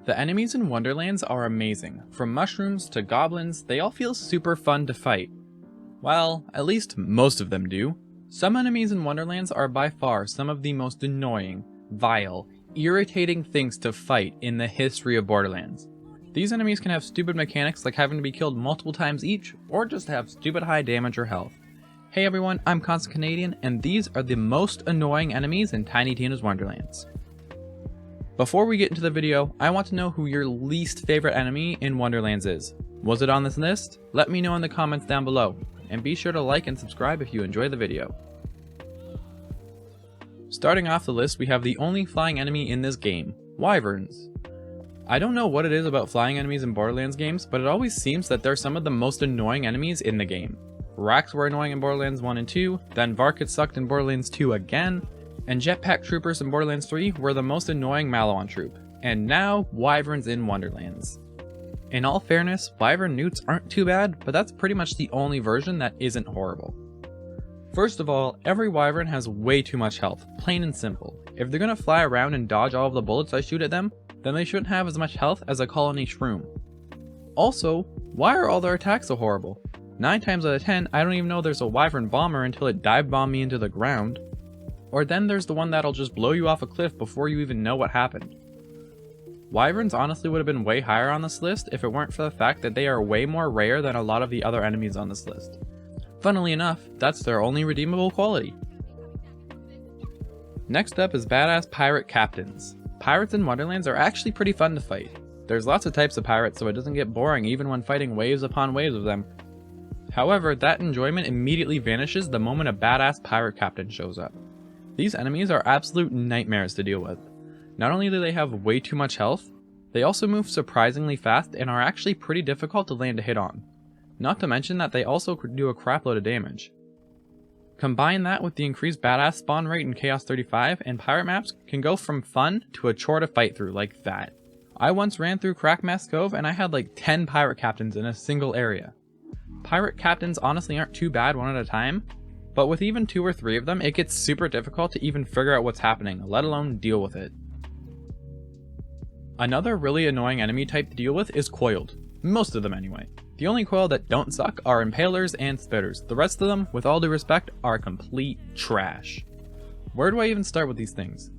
The enemies in Wonderlands are amazing. From mushrooms to goblins, they all feel super fun to fight. Well, at least most of them do. Some enemies in Wonderlands are by far some of the most annoying, vile, irritating things to fight in the history of Borderlands. These enemies can have stupid mechanics like having to be killed multiple times each, or just have stupid high damage or health. Hey everyone, I'm Constant Canadian, and these are the most annoying enemies in Tiny Tina's Wonderlands. Before we get into the video, I want to know who your least favorite enemy in Wonderlands is. Was it on this list? Let me know in the comments down below, and be sure to like and subscribe if you enjoy the video. Starting off the list, we have the only flying enemy in this game, Wyverns. I don't know what it is about flying enemies in Borderlands games, but it always seems that they're some of the most annoying enemies in the game. Racks were annoying in Borderlands 1 and 2, then Varkets sucked in Borderlands 2 again, and Jetpack Troopers in Borderlands 3 were the most annoying Malon troop, and now Wyverns in Wonderlands. In all fairness, Wyvern newts aren't too bad, but that's pretty much the only version that isn't horrible. First of all, every Wyvern has way too much health, plain and simple. If they're gonna fly around and dodge all of the bullets I shoot at them, then they shouldn't have as much health as a colony shroom. Also, why are all their attacks so horrible? 9 times out of 10, I don't even know there's a Wyvern bomber until it dive bombed me into the ground. Or then there's the one that'll just blow you off a cliff before you even know what happened. Wyverns honestly would have been way higher on this list if it weren't for the fact that they are way more rare than a lot of the other enemies on this list. Funnily enough, that's their only redeemable quality. Next up is badass pirate captains. Pirates in Wonderlands are actually pretty fun to fight. There's lots of types of pirates, so it doesn't get boring even when fighting waves upon waves of them. However, that enjoyment immediately vanishes the moment a badass pirate captain shows up. These enemies are absolute nightmares to deal with. Not only do they have way too much health, they also move surprisingly fast and are actually pretty difficult to land a hit on. Not to mention that they also do a crapload of damage. Combine that with the increased badass spawn rate in Chaos 35, and pirate maps can go from fun to a chore to fight through like that. I once ran through Crackmass Cove and I had like 10 pirate captains in a single area. Pirate captains honestly aren't too bad one at a time, but with even 2 or 3 of them, it gets super difficult to even figure out what's happening, let alone deal with it. Another really annoying enemy type to deal with is Coiled. Most of them anyway. The only Coiled that don't suck are Impalers and Spitters. The rest of them, with all due respect, are complete trash. Where do I even start with these things?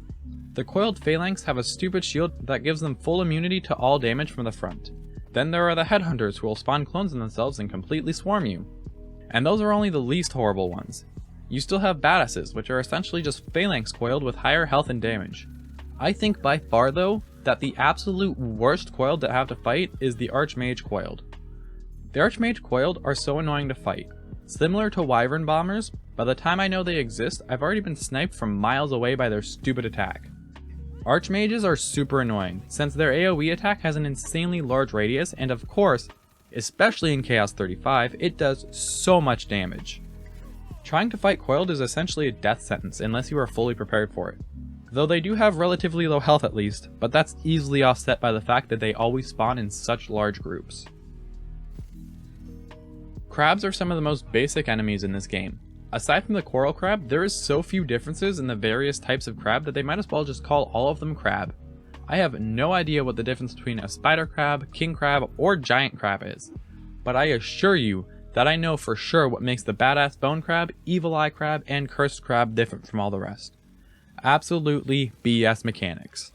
The Coiled Phalanx have a stupid shield that gives them full immunity to all damage from the front. Then there are the Headhunters who will spawn clones of themselves and completely swarm you. And those are only the least horrible ones. You still have Badasses, which are essentially just Phalanx Coiled with higher health and damage. I think by far though, that the absolute worst Coiled to have to fight is the Archmage Coiled. The Archmage Coiled are so annoying to fight. Similar to Wyvern bombers, by the time I know they exist, I've already been sniped from miles away by their stupid attack. Archmages are super annoying, since their AoE attack has an insanely large radius, and of course, especially in Chaos 35, it does so much damage. Trying to fight Coiled is essentially a death sentence unless you are fully prepared for it. Though they do have relatively low health at least, but that's easily offset by the fact that they always spawn in such large groups. Crabs are some of the most basic enemies in this game. Aside from the coral crab, there is so few differences in the various types of crab that they might as well just call all of them crab. I have no idea what the difference between a spider crab, king crab, or giant crab is, but I assure you that I know for sure what makes the badass bone crab, evil eye crab, and cursed crab different from all the rest. Absolutely BS mechanics.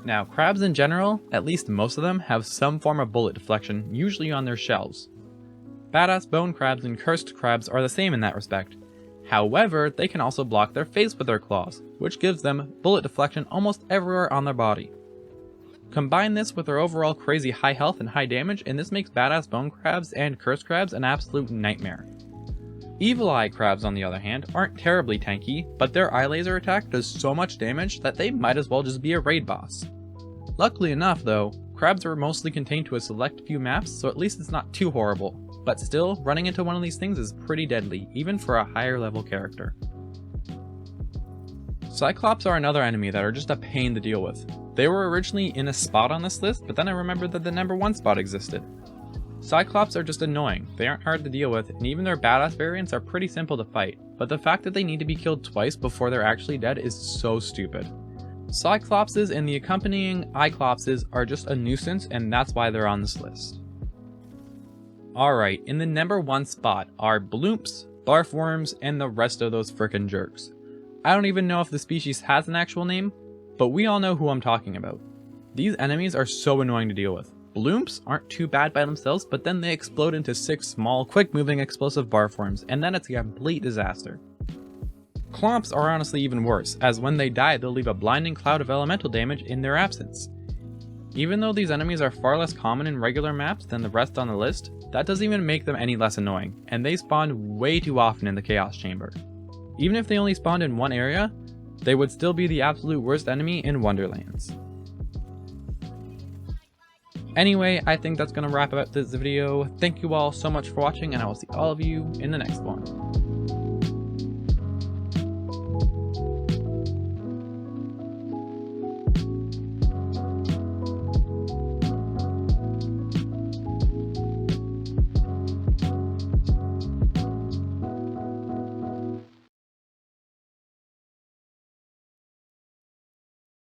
Now, crabs in general, at least most of them, have some form of bullet deflection, usually on their shells. Badass bone crabs and cursed crabs are the same in that respect. However, they can also block their face with their claws, which gives them bullet deflection almost everywhere on their body. Combine this with their overall crazy high health and high damage, and this makes badass bone crabs and cursed crabs an absolute nightmare. Evil eye crabs, on the other hand, aren't terribly tanky, but their eye laser attack does so much damage that they might as well just be a raid boss. Luckily enough though, crabs are mostly contained to a select few maps, so at least it's not too horrible, but still, running into one of these things is pretty deadly, even for a higher level character. Cyclops are another enemy that are just a pain to deal with. They were originally in a spot on this list, but then I remembered that the number 1 spot existed. Cyclops are just annoying, they aren't hard to deal with, and even their badass variants are pretty simple to fight, but the fact that they need to be killed twice before they're actually dead is so stupid. Cyclopses and the accompanying Iclopses are just a nuisance, and that's why they're on this list. Alright, in the number 1 spot are Bloomps, Barfworms, and the rest of those frickin' jerks. I don't even know if the species has an actual name, but we all know who I'm talking about. These enemies are so annoying to deal with. Bloomps aren't too bad by themselves, but then they explode into 6 small, quick-moving explosive barforms, and then it's a complete disaster. Clomps are honestly even worse, as when they die they'll leave a blinding cloud of elemental damage in their absence. Even though these enemies are far less common in regular maps than the rest on the list, that doesn't even make them any less annoying, and they spawn way too often in the Chaos Chamber. Even if they only spawned in one area, they would still be the absolute worst enemy in Wonderlands. Anyway, I think that's going to wrap up this video. Thank you all so much for watching, and I will see all of you in the next one.